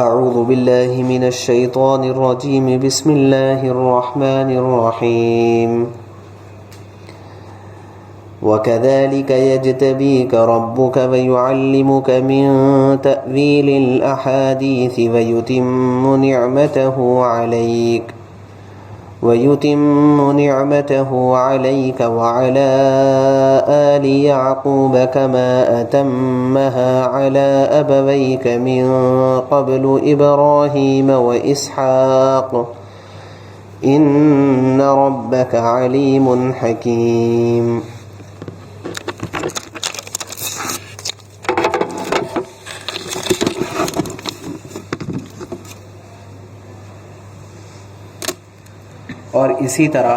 أعوذ بالله من الشيطان الرجيم بسم الله الرحمن الرحيم وكذلك يجتبيك ربك ويعلمك من تأويل الأحاديث ويتم نعمته عليك وعلى آل يعقوب كما أتمها على أبويك من قبل إبراهيم وإسحاق إن ربك عليم حكيم. اور اسی طرح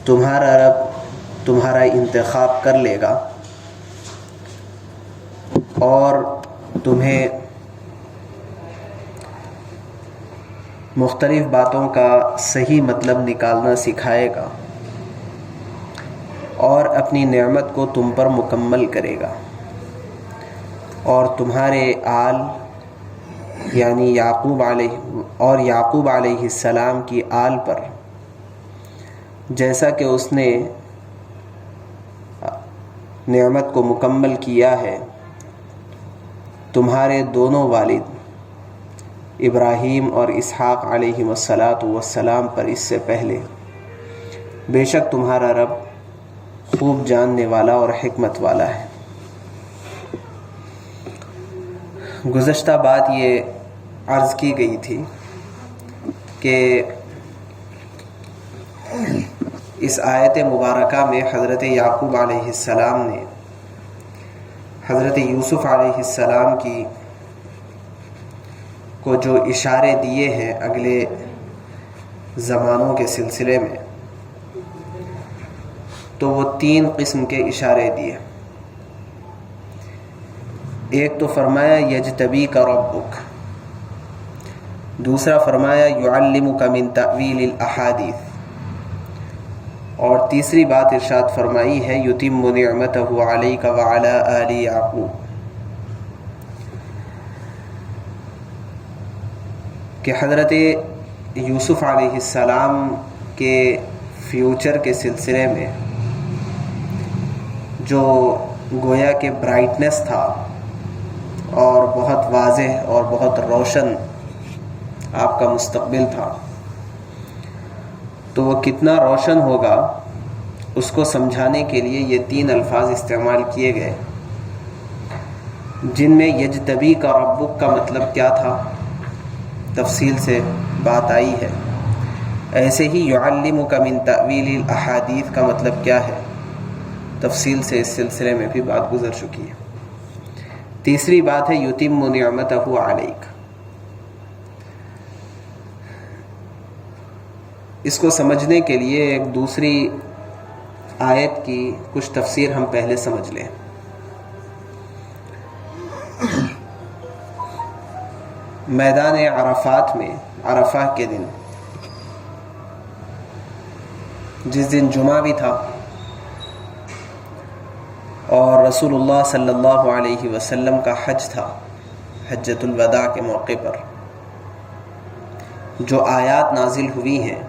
تمہارا رب تمہارا انتخاب کر لے گا اور تمہیں مختلف باتوں کا صحیح مطلب نکالنا سکھائے گا اور اپنی نعمت کو تم پر مکمل کرے گا، اور تمہارے آل یعنی یعقوب علیہ السلام کی آل پر جیسا کہ اس نے نعمت کو مکمل کیا ہے تمہارے دونوں والد ابراہیم اور اسحاق علیہ السلام پر اس سے پہلے، بے شک تمہارا رب خوب جاننے والا اور حکمت والا ہے۔ گزشتہ بات یہ عرض کی گئی تھی کہ اس آیت مبارکہ میں حضرت یعقوب علیہ السلام نے حضرت یوسف علیہ السلام کو جو اشارے دیے ہیں اگلے زمانوں کے سلسلے میں، تو وہ 3 قسم کے اشارے دیے۔ ایک تو فرمایا یجتبیک ربک، دوسرا فرمایا یعلمک من تأویل الاحادیث، اور تیسری بات ارشاد فرمائی ہے یتم نعمتہ علیک وعلی آل یعقوب، کہ حضرت یوسف علیہ السلام کے فیوچر کے سلسلے میں جو گویا کہ برائٹنس تھا اور بہت واضح اور بہت روشن آپ کا مستقبل تھا، تو وہ کتنا روشن ہوگا اس کو سمجھانے کے لیے یہ 3 الفاظ استعمال کیے گئے، جن میں یجتبی کا ربک کا مطلب کیا تھا تفصیل سے بات آئی ہے، ایسے ہی یعلمک من تأویل الاحادیث کا مطلب کیا ہے تفصیل سے اس سلسلے میں بھی بات گزر چکی ہے۔ تیسری بات ہے یتم نعمتہ علیک۔ اس کو سمجھنے کے لیے ایک دوسری آیت کی کچھ تفسیر ہم پہلے سمجھ لیں۔ میدان عرفات میں عرفہ کے دن، جس دن جمعہ بھی تھا اور رسول اللہ صلی اللہ علیہ وسلم کا حج تھا، حجۃ الوداع کے موقع پر جو آیات نازل ہوئی ہیں،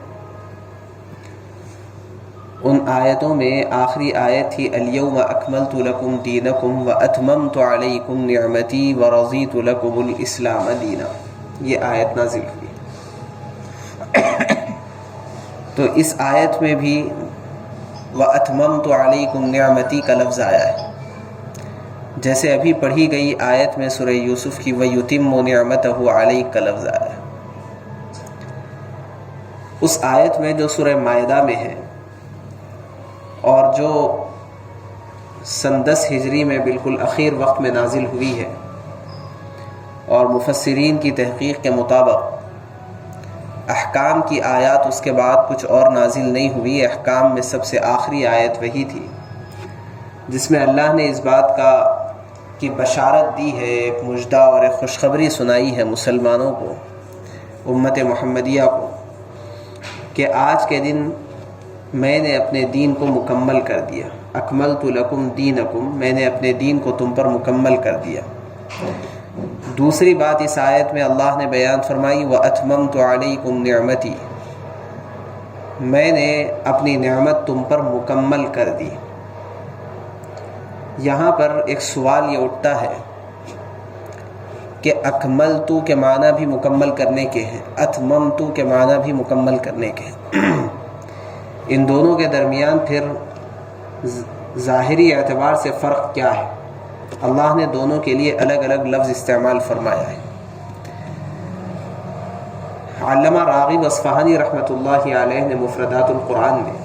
ان آیتوں میں آخری آیت تھی الیوم اکملت لکم دینکم واتممت علیکم نعمتی ورضیت لکم الاسلام دینا، یہ آیت نازل ہوئی۔ تو اس آیت میں بھی واتممت علیکم نعمتی کا لفظ آیا ہے، جیسے ابھی پڑھی گئی آیت میں سورہ یوسف کی ویتم نعمتہ علیک کا لفظ آیا ہے۔ اس آیت میں جو سورہ مائدہ میں ہے اور جو سن 10 ہجری میں بالکل اخیر وقت میں نازل ہوئی ہے، اور مفسرین کی تحقیق کے مطابق احکام کی آیات اس کے بعد کچھ اور نازل نہیں ہوئی، احکام میں سب سے آخری آیت وہی تھی جس میں اللہ نے اس بات کی بشارت دی ہے، ایک مژدہ اور ایک خوشخبری سنائی ہے مسلمانوں کو، امت محمدیہ کو، کہ آج کے دن میں نے اپنے دین کو مکمل کر دیا، اکملت لکم دینکم، میں نے اپنے دین کو تم پر مکمل کر دیا۔ دوسری بات اس آیت میں اللہ نے بیان فرمائی وَأَتْمَمْتُ عَلَيْكُمْ نِعْمَتِي، میں نے اپنی نعمت تم پر مکمل کر دی۔ یہاں پر ایک سوال یہ اٹھتا ہے کہ اکملتو کے معنی بھی مکمل کرنے کے ہیں، اتممتو کے معنی بھی مکمل کرنے کے ہیں۔ ان دونوں کے درمیان پھر ظاہری اعتبار سے فرق کیا ہے؟ اللہ نے دونوں کے لیے الگ الگ لفظ استعمال فرمایا ہے۔ علامہ راغب اصفہانی رحمۃ اللہ علیہ نے مفردات القرآن میں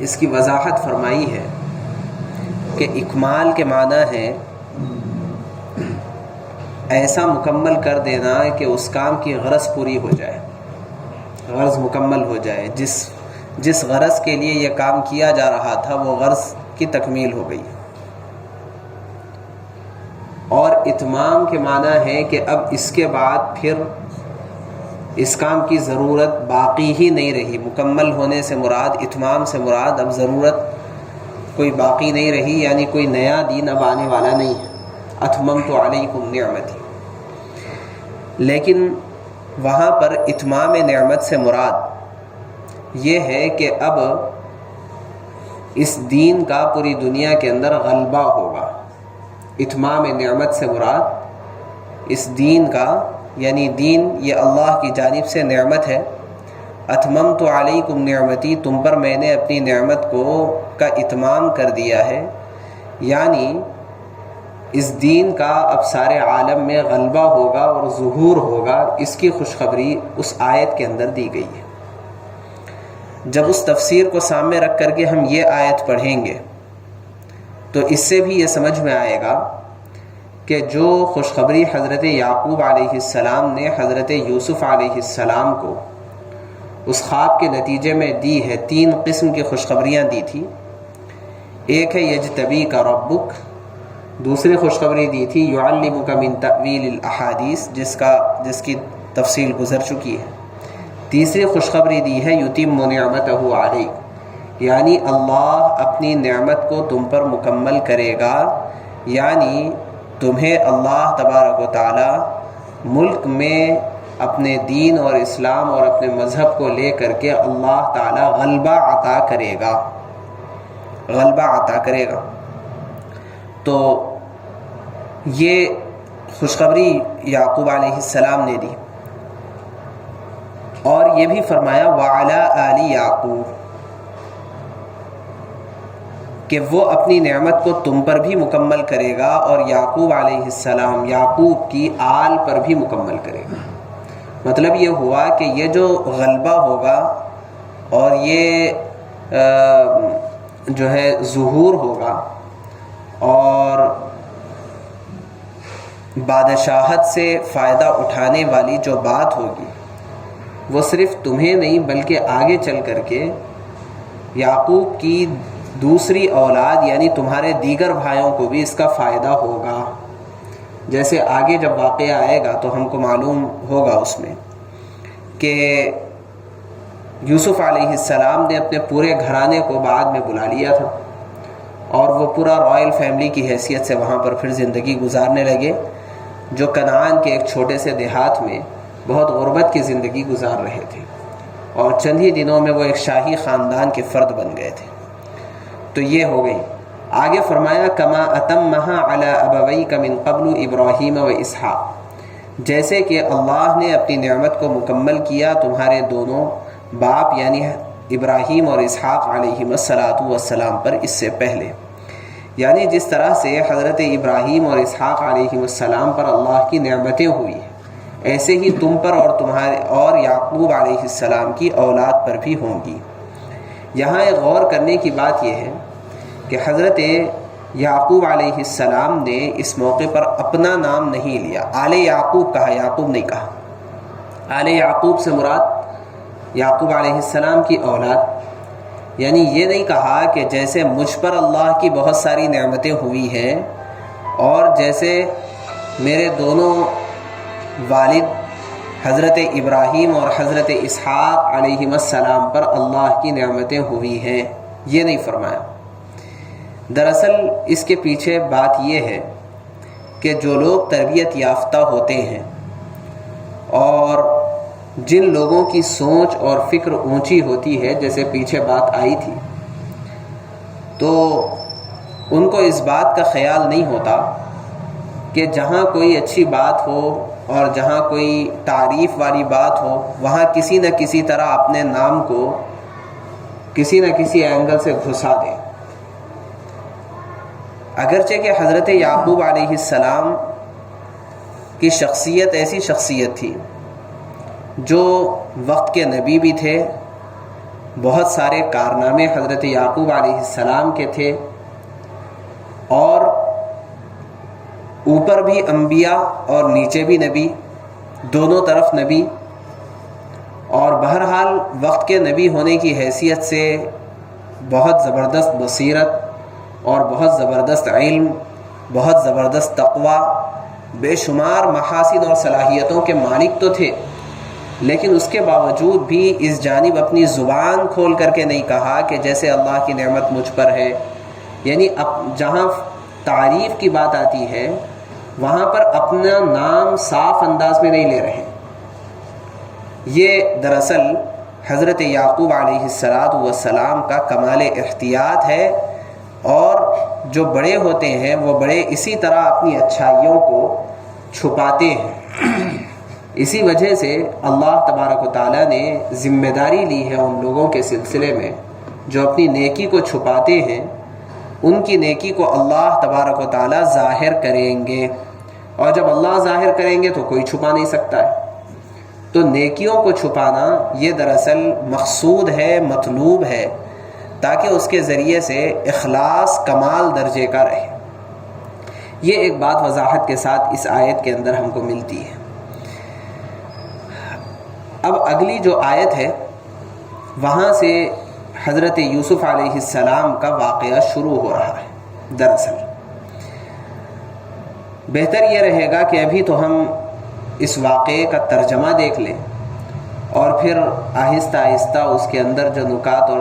اس کی وضاحت فرمائی ہے کہ اکمال کے معنی ہے ایسا مکمل کر دینا کہ اس کام کی غرض پوری ہو جائے، غرض مکمل ہو جائے، جس غرض کے لیے یہ کام کیا جا رہا تھا وہ غرض کی تکمیل ہو گئی۔ اور اتمام کے معنی ہے کہ اب اس کے بعد پھر اس کام کی ضرورت باقی ہی نہیں رہی۔ مکمل ہونے سے مراد، اتمام سے مراد اب ضرورت کوئی باقی نہیں رہی، یعنی کوئی نیا دین اب آنے والا نہیں ہے۔ اتممت علیکم نعمتی، لیکن وہاں پر اتمام نعمت سے مراد یہ ہے کہ اب اس دین کا پوری دنیا کے اندر غلبہ ہوگا۔ اتمام نعمت سے مراد اس دین کا، یعنی دین یہ اللہ کی جانب سے نعمت ہے۔ اتممت علیکم نعمتی، تم پر میں نے اپنی نعمت کا اتمام کر دیا ہے، یعنی اس دین کا اب سارے عالم میں غلبہ ہوگا اور ظہور ہوگا، اس کی خوشخبری اس آیت کے اندر دی گئی ہے۔ جب اس تفسیر کو سامنے رکھ کر کے ہم یہ آیت پڑھیں گے تو اس سے بھی یہ سمجھ میں آئے گا کہ جو خوشخبری حضرت یعقوب علیہ السلام نے حضرت یوسف علیہ السلام کو اس خواب کے نتیجے میں دی ہے، 3 قسم کی خوشخبریاں دی تھی۔ ایک ہے یجتبیک ربک، دوسری خوشخبری دی تھی یعلمک من تأویل الاحادیث، جس کی تفصیل گزر چکی ہے۔ تیسری خوشخبری دی ہے یتم نعمتہ علیک، یعنی اللہ اپنی نعمت کو تم پر مکمل کرے گا، یعنی تمہیں اللہ تبارک و تعالی ملک میں اپنے دین اور اسلام اور اپنے مذہب کو لے کر کے اللہ تعالی غلبہ عطا کرے گا، غلبہ عطا کرے گا۔ تو یہ خوشخبری یعقوب علیہ السلام نے دی، اور یہ بھی فرمایا وعلی آل یعقوب، کہ وہ اپنی نعمت کو تم پر بھی مکمل کرے گا اور یعقوب علیہ السلام، یعقوب کی آل پر بھی مکمل کرے گا۔ مطلب یہ ہوا کہ یہ جو غلبہ ہوگا اور یہ جو ہے ظہور ہوگا اور بادشاہت سے فائدہ اٹھانے والی جو بات ہوگی وہ صرف تمہیں نہیں بلکہ آگے چل کر کے یعقوب کی دوسری اولاد یعنی تمہارے دیگر بھائیوں کو بھی اس کا فائدہ ہوگا۔ جیسے آگے جب واقعہ آئے گا تو ہم کو معلوم ہوگا اس میں کہ یوسف علیہ السلام نے اپنے پورے گھرانے کو بعد میں بلا لیا تھا اور وہ پورا رائل فیملی کی حیثیت سے وہاں پر پھر زندگی گزارنے لگے، جو کنعان کے ایک چھوٹے سے دیہات میں بہت غربت کی زندگی گزار رہے تھے، اور چند ہی دنوں میں وہ ایک شاہی خاندان کے فرد بن گئے تھے۔ تو یہ ہو گئی۔ آگے فرمایا کما اتمھا علی ابویک من قبل ابراہیم و اسحاق، جیسے کہ اللہ نے اپنی نعمت کو مکمل کیا تمہارے دونوں باپ یعنی ابراہیم اور اسحاق علیہم السلام پر اس سے پہلے، یعنی جس طرح سے حضرت ابراہیم اور اسحاق علیہم السلام پر اللہ کی نعمتیں ہوئی ایسے ہی تم پر اور تمہارے اور یعقوب علیہ السلام کی اولاد پر بھی ہوں گی۔ یہاں ایک غور کرنے کی بات یہ ہے کہ حضرت یعقوب علیہ السلام نے اس موقع پر اپنا نام نہیں لیا، آل یعقوب کہا، یعقوب نہیں کہا۔ آل یعقوب سے مراد یعقوب علیہ السلام کی اولاد، یعنی یہ نہیں کہا کہ جیسے مجھ پر اللہ کی بہت ساری نعمتیں ہوئی ہیں اور جیسے میرے دونوں والد حضرت ابراہیم اور حضرت اسحاق علیہم السلام پر اللہ کی نعمتیں ہوئی ہیں، یہ نہیں فرمایا۔ دراصل اس کے پیچھے بات یہ ہے کہ جو لوگ تربیت یافتہ ہوتے ہیں اور جن لوگوں کی سوچ اور فکر اونچی ہوتی ہے، جیسے پیچھے بات آئی تھی، تو ان کو اس بات کا خیال نہیں ہوتا کہ جہاں کوئی اچھی بات ہو اور جہاں کوئی تعریف والی بات ہو، وہاں کسی نہ کسی طرح اپنے نام کو کسی نہ کسی اینگل سے گھسا دیں۔ اگرچہ کہ حضرت یعقوب علیہ السلام کی شخصیت ایسی شخصیت تھی جو وقت کے نبی بھی تھے، بہت سارے کارنامے حضرت یعقوب علیہ السلام کے تھے، اور اوپر بھی انبیاء اور نیچے بھی نبی، دونوں طرف نبی، اور بہرحال وقت کے نبی ہونے کی حیثیت سے بہت زبردست بصیرت اور بہت زبردست علم، بہت زبردست تقوی، بے شمار محاسن اور صلاحیتوں کے مالک تو تھے، لیکن اس کے باوجود بھی اس جانب اپنی زبان کھول کر کے نہیں کہا کہ جیسے اللہ کی نعمت مجھ پر ہے، یعنی جہاں تعریف کی بات آتی ہے وہاں پر اپنا نام صاف انداز میں نہیں لے رہے۔ یہ دراصل حضرت یعقوب علیہ السلام کا کمال احتیاط ہے، اور جو بڑے ہوتے ہیں وہ بڑے اسی طرح اپنی اچھائیوں کو چھپاتے ہیں۔ اسی وجہ سے اللہ تبارک و تعالیٰ نے ذمہ داری لی ہے ان لوگوں کے سلسلے میں جو اپنی نیکی کو چھپاتے ہیں، ان کی نیکی کو اللہ تبارک و تعالیٰ ظاہر کریں گے، اور جب اللہ ظاہر کریں گے تو کوئی چھپا نہیں سکتا ہے۔ تو نیکیوں کو چھپانا یہ دراصل مقصود ہے، مطلوب ہے، تاکہ اس کے ذریعے سے اخلاص کمال درجے کا رہے۔ یہ ایک بات وضاحت کے ساتھ اس آیت کے اندر ہم کو ملتی ہے۔ اب اگلی جو آیت ہے وہاں سے حضرت یوسف علیہ السلام کا واقعہ شروع ہو رہا ہے۔ دراصل بہتر یہ رہے گا کہ ابھی تو ہم اس واقعے کا ترجمہ دیکھ لیں، اور پھر آہستہ آہستہ اس کے اندر جو نکات اور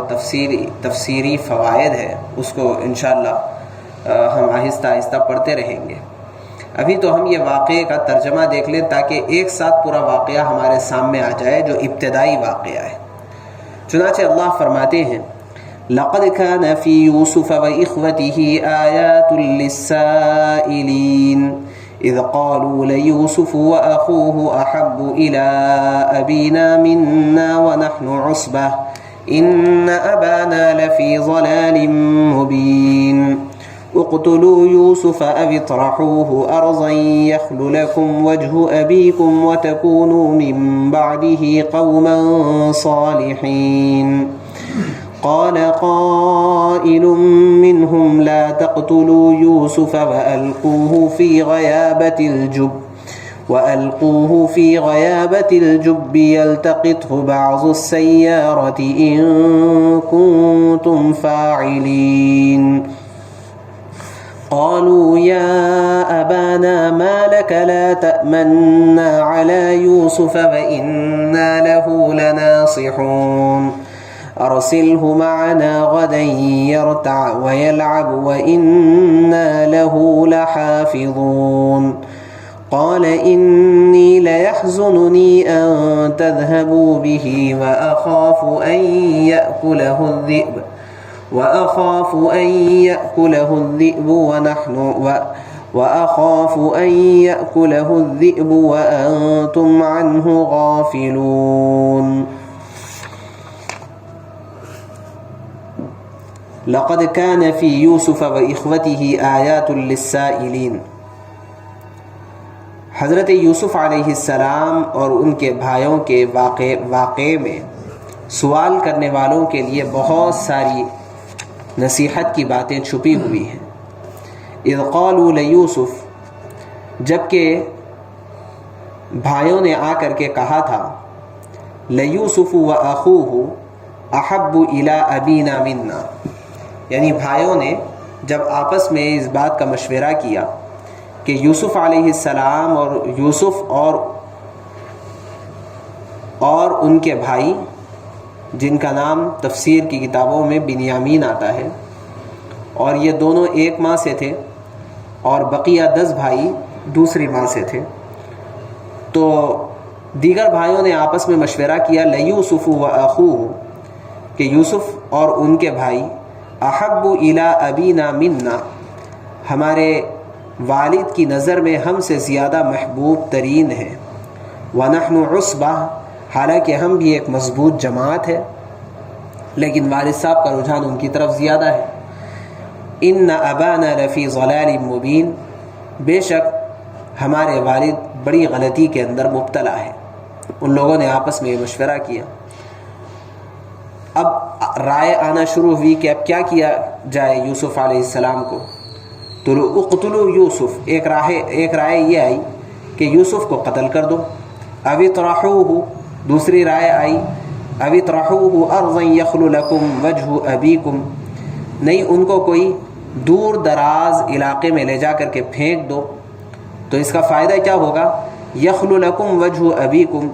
تفسیری فوائد ہے اس کو انشاءاللہ ہم آہستہ آہستہ پڑھتے رہیں گے۔ ابھی تو ہم یہ واقعے کا ترجمہ دیکھ لیں تاکہ ایک ساتھ پورا واقعہ ہمارے سامنے آ جائے جو ابتدائی واقعہ ہے۔ چنانچہ اللہ فرماتے ہیں: لقد كان في يوسف وإخوته آيات للسائلين إذ قالوا ليوسف وأخوه أحب إلى أبينا منا ونحن عصبة إن أبانا لفي ضلال مبين اقتلوا يوسف أو اطرحوه أرضا يخل لكم وجه أبيكم وتكونوا من بعده قوما صالحين قال قائل منهم لا تقتلوا يوسف وألقوه في غيابة الجب يلتقطه بعض السيارة إن كنتم فاعلين قالوا يا أبانا ما لك لا تأمنا على يوسف وإنا له لناصحون أرسله معنا غدا يرتع ويلعب وإنا له لحافظون قال إني ليحزنني أن تذهبوا به وأخاف أن يأكله الذئب وأنتم عنه غافلون لقد كان في يوسف وإخوته آيات للسائلين۔ حضرت یوسف علیہ السلام اور ان کے بھائیوں کے واقعے میں سوال کرنے والوں کے لیے بہت ساری نصیحت کی باتیں چھپی ہوئی ہیں۔ اذ قالوا لیوسف، جبکہ بھائیوں نے آ کر کے کہا تھا، لیوسف واخوہ احب الی ابینا منا، یعنی بھائیوں نے جب آپس میں اس بات کا مشورہ کیا کہ یوسف علیہ السلام اور یوسف اور ان کے بھائی، جن کا نام تفسیر کی کتابوں میں بنیامین آتا ہے، اور یہ دونوں ایک ماں سے تھے، اور بقیہ 10 بھائی دوسری ماں سے تھے. تو دیگر بھائیوں نے آپس میں مشورہ کیا لیوسف و اخوہ کہ یوسف اور ان کے بھائی احب الی ابینا منا ہمارے والد کی نظر میں ہم سے زیادہ محبوب ترین ہیں. ونحن عصبہ حالانکہ ہم بھی ایک مضبوط جماعت ہے لیکن والد صاحب کا رجحان ان کی طرف زیادہ ہے. ان ابانا لفی ضلال مبین بے شک ہمارے والد بڑی غلطی کے اندر مبتلا ہے. ان لوگوں نے آپس میں یہ مشورہ کیا. اب رائے آنا شروع ہوئی کہ اب کیا کیا جائے یوسف علیہ السلام کو. تو اقتلوا یوسف ایک رائے یہ آئی کہ یوسف کو قتل کر دو. او اطرحوہ دوسری رائے آئی او اطرحوہ ارضا یخل لکم وجہ ابیکم نہیں ان کو کوئی دور دراز علاقے میں لے جا کر کے پھینک دو تو اس کا فائدہ کیا ہوگا. یخل لکم وجہ ابیکم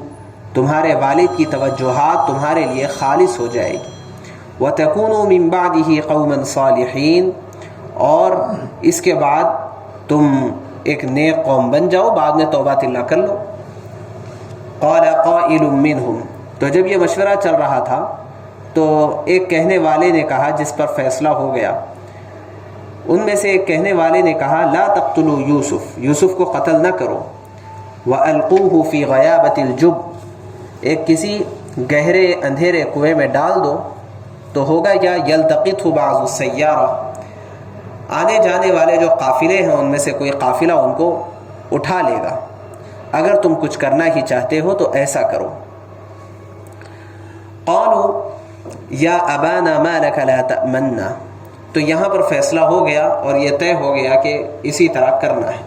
تمہارے والد کی توجہات تمہارے لیے خالص ہو جائے گی. وَتَكُونُوا مِن بَعْدِهِ قَوْمًا صَالِحِينَ اور اس کے بعد تم ایک نیک قوم بن جاؤ بعد میں توبہ اللہ کر لو. قَالَ قَائِلٌ مِّنْهُمْ تو جب یہ مشورہ چل رہا تھا تو ایک کہنے والے نے کہا جس پر فیصلہ ہو گیا ان میں سے ایک کہنے والے نے کہا لا تقتلوا یوسف کو قتل نہ کرو. وَأَلْقُوهُ فِي غَيَابَةِ الْجُبِّ ایک کسی گہرے اندھیرے کنویں میں ڈال دو تو ہوگا کیا یلتقطہ بعض السیارہ آنے جانے والے جو قافلے ہیں ان میں سے کوئی قافلہ ان کو اٹھا لے گا. اگر تم کچھ کرنا ہی چاہتے ہو تو ایسا کرو. قالوا یا ابانا ما لک لا تأمنا تو یہاں پر فیصلہ ہو گیا اور یہ طے ہو گیا کہ اسی طرح کرنا ہے.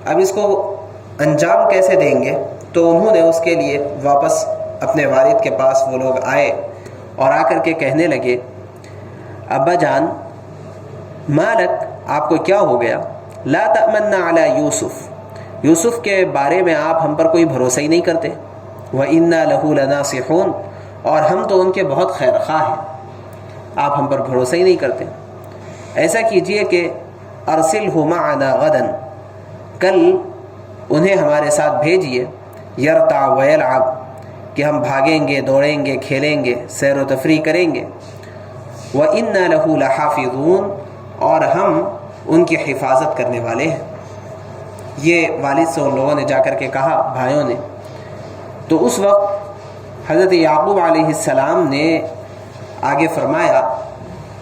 اب اس کو انجام کیسے دیں گے تو انہوں نے اس کے لیے واپس اپنے والد کے پاس وہ لوگ آئے اور آ کر کے کہنے لگے ابا جان مالک آپ کو کیا ہو گیا. لا تأمنا علی یوسف کے بارے میں آپ ہم پر کوئی بھروسہ ہی نہیں کرتے. وَإِنَّا لَهُ لَنَاصِحُونَ اور ہم تو ان کے بہت خیر خواہ ہیں آپ ہم پر بھروسہ ہی نہیں کرتے. ایسا کیجئے کہ ارسلہ معنا غدا کل انہیں ہمارے ساتھ بھیجیے. یرتع ویلعب کہ ہم بھاگیں گے دوڑیں گے کھیلیں گے سیر و تفریح کریں گے. وَإِنَّا لَهُ لَحَافِظُونَ اور ہم ان کی حفاظت کرنے والے ہیں. یہ والد سے ان لوگوں نے جا کر کے کہا بھائیوں نے. تو اس وقت حضرت یعقوب علیہ السلام نے آگے فرمایا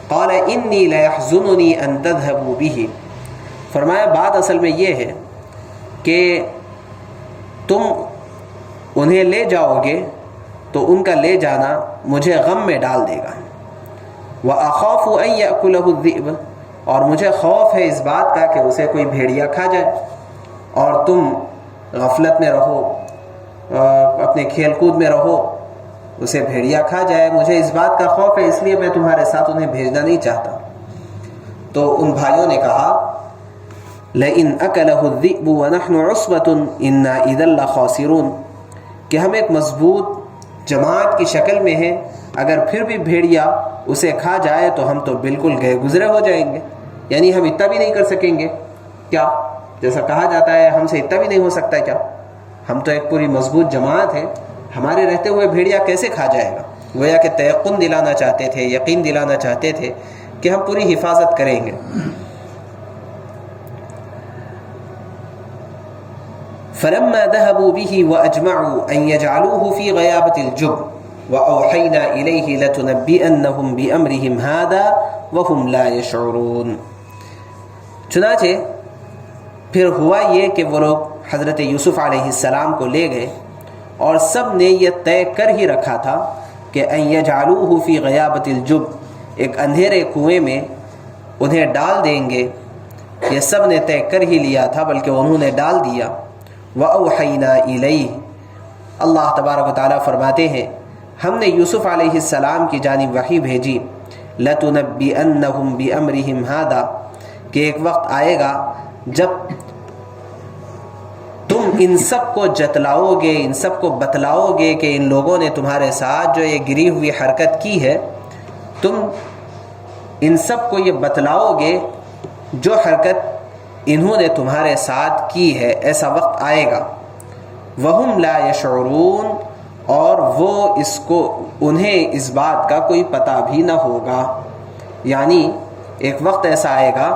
قال انی لیحزننی ان تذهبوا به فرمایا بات اصل میں یہ ہے کہ تم انہیں لے جاؤ گے تو ان کا لے جانا مجھے غم میں ڈال دے گا. وَأَخَافُ أَن يَأْكُلَهُ الذِّئْبُ اور مجھے خوف ہے اس بات کا کہ اسے کوئی بھیڑیا کھا جائے اور تم غفلت میں رہو اپنے کھیل کود میں رہو اسے بھیڑیا کھا جائے. مجھے اس بات کا خوف ہے اس لیے میں تمہارے ساتھ انہیں بھیجنا نہیں چاہتا. تو ان بھائیوں نے کہا لئن أكله الذئب ونحن عصبة إنا إذا لخاسرون کہ ہم ایک مضبوط جماعت کی شکل میں ہیں اگر پھر بھی بھیڑیا اسے کھا جائے تو ہم تو بالکل گئے گزرے ہو جائیں گے. یعنی ہم اتنا بھی نہیں کر سکیں گے کیا جیسا کہا جاتا ہے ہم سے اتنا بھی نہیں ہو سکتا کیا. ہم تو ایک پوری مضبوط جماعت ہے ہمارے رہتے ہوئے بھیڑیا کیسے کھا جائے گا. گویا کہ تیقن دلانا چاہتے تھے یقین دلانا چاہتے تھے کہ ہم پوری حفاظت کریں گے. فلما ذهبوا به وأجمعوا أن يجعلوه في غيابة الجب وأوحينا إليه لتنبئنهم بأمرهم هذا وهم لا يشعرون. چنانچہ پھر ہوا یہ کہ وہ لوگ حضرت یوسف علیہ السلام کو لے گئے اور سب نے یہ طے کر ہی رکھا تھا کہ ان یجعلوہ فی غیابۃ الجب ایک اندھیرے کنویں میں انہیں ڈال دیں گے. یہ سب نے طے کر ہی لیا تھا بلکہ انہوں نے ڈال دیا. وَأَوْحَيْنَا إِلَيْهِ اللہ تبارک و تعالیٰ فرماتے ہیں ہم نے یوسف علیہ السلام کی جانب وحی بھیجی لَتُنَبِّئَنَّهُمْ بِأَمْرِهِمْ هَذَا کہ ایک وقت آئے گا جب تم ان سب کو جتلاؤ گے ان سب کو بتلاؤ گے کہ ان لوگوں نے تمہارے ساتھ جو یہ گری ہوئی حرکت کی ہے تم ان سب کو یہ بتلاؤ گے جو حرکت انہوں نے تمہارے ساتھ کی ہے، ایسا وقت آئے گا، وہم لا یشعرون، اور وہ انہیں اس بات کا کوئی پتہ بھی نہ ہوگا۔ یعنی ایک وقت ایسا آئے گا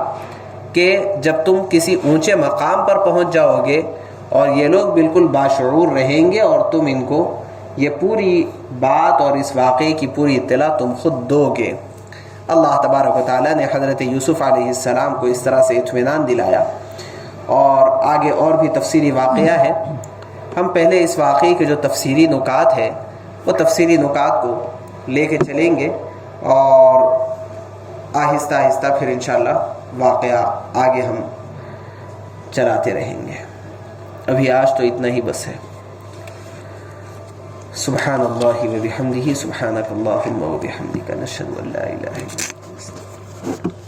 کہ جب تم کسی اونچے مقام پر پہنچ جاؤ گے اور یہ لوگ بالکل باشعور رہیں گے، اور تم ان کو یہ پوری بات اور اس واقعے کی پوری اطلاع تم خود دو گے۔ اللہ تبارک و تعالیٰ نے حضرت یوسف علیہ السلام کو اس طرح سے اطمینان دلایا، اور آگے اور بھی تفصیلی واقعہ ہے۔ ہم پہلے اس واقعے کے جو تفصیلی نکات ہیں وہ تفصیلی نکات کو لے کے چلیں گے، اور آہستہ آہستہ پھر انشاءاللہ واقعہ آگے ہم چلاتے رہیں گے۔ ابھی آج تو اتنا ہی بس ہے۔ سبحان اللہ و بحمدہ، سبحانک اللہم و بحمدک، نشہد ان لا الہ الا انت۔